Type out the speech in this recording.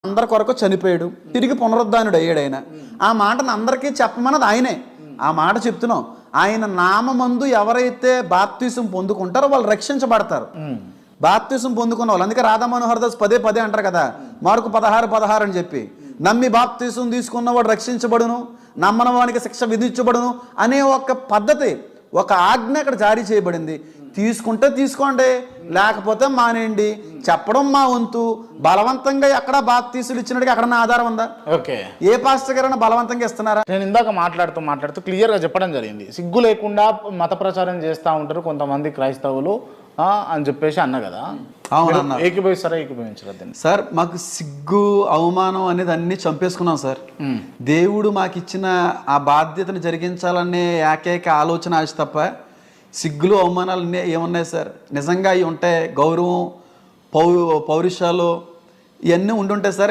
అందరి కొరకు చనిపోయాడు, తిరిగి పునరుద్ధానుడు అయ్యాడు ఆయన. ఆ మాటను అందరికీ చెప్పమన్నది ఆయనే. ఆ మాట చెప్తున్నాం. ఆయన నామమందు ఎవరైతే బాప్తిసం పొందుకుంటారో వాళ్ళు రక్షించబడతారు. బాప్తిసం పొందుకున్న వాళ్ళు, అందుకే రాధా మనోహర్ దాస్ పదే పదే అంటారు కదా, మార్కు 16:16 అని చెప్పి, నమ్మి బాప్తిసం తీసుకున్నవాడు రక్షించబడును, నమ్మని వానికి శిక్ష విధించబడును అనే ఒక పద్ధతి, ఒక ఆజ్ఞ అక్కడ జారీ చేయబడింది. తీసుకుంటే తీసుకోండి, లేకపోతే మానేయండి. చెప్పడం మా వంతు. బలవంతంగా ఎక్కడ బాప్తీసులు ఇచ్చినట్టుగా ఎక్కడ ఆధారం ఉందా? ఓకే, ఏ పాస్టర్ గారైనా బలవంతంగా ఇస్తున్నారా? నేను ఇందాక మాట్లాడుతూ క్లియర్గా చెప్పడం జరిగింది, సిగ్గు లేకుండా మత ప్రచారం చేస్తూ ఉంటారు కొంతమంది క్రైస్తవులు అని చెప్పేసి అన్న కదా. అవునన్నా, ఏకీభవిస్తారా ఏకీభవించరా? సార్ మాకు సిగ్గు అవమానం అనేది అన్ని చంపేసుకున్నాం సార్. దేవుడు మాకు ఇచ్చిన ఆ బాధ్యతను జరిగించాలనే ఏకైక ఆలోచన ఆశ తప్ప సిగ్గులు అవమానాలు ఏమున్నాయి సార్? నిజంగా ఇవి ఉంటాయి, గౌరవం పౌరుషాలు ఇవన్నీ ఉండుంటాయి సార్.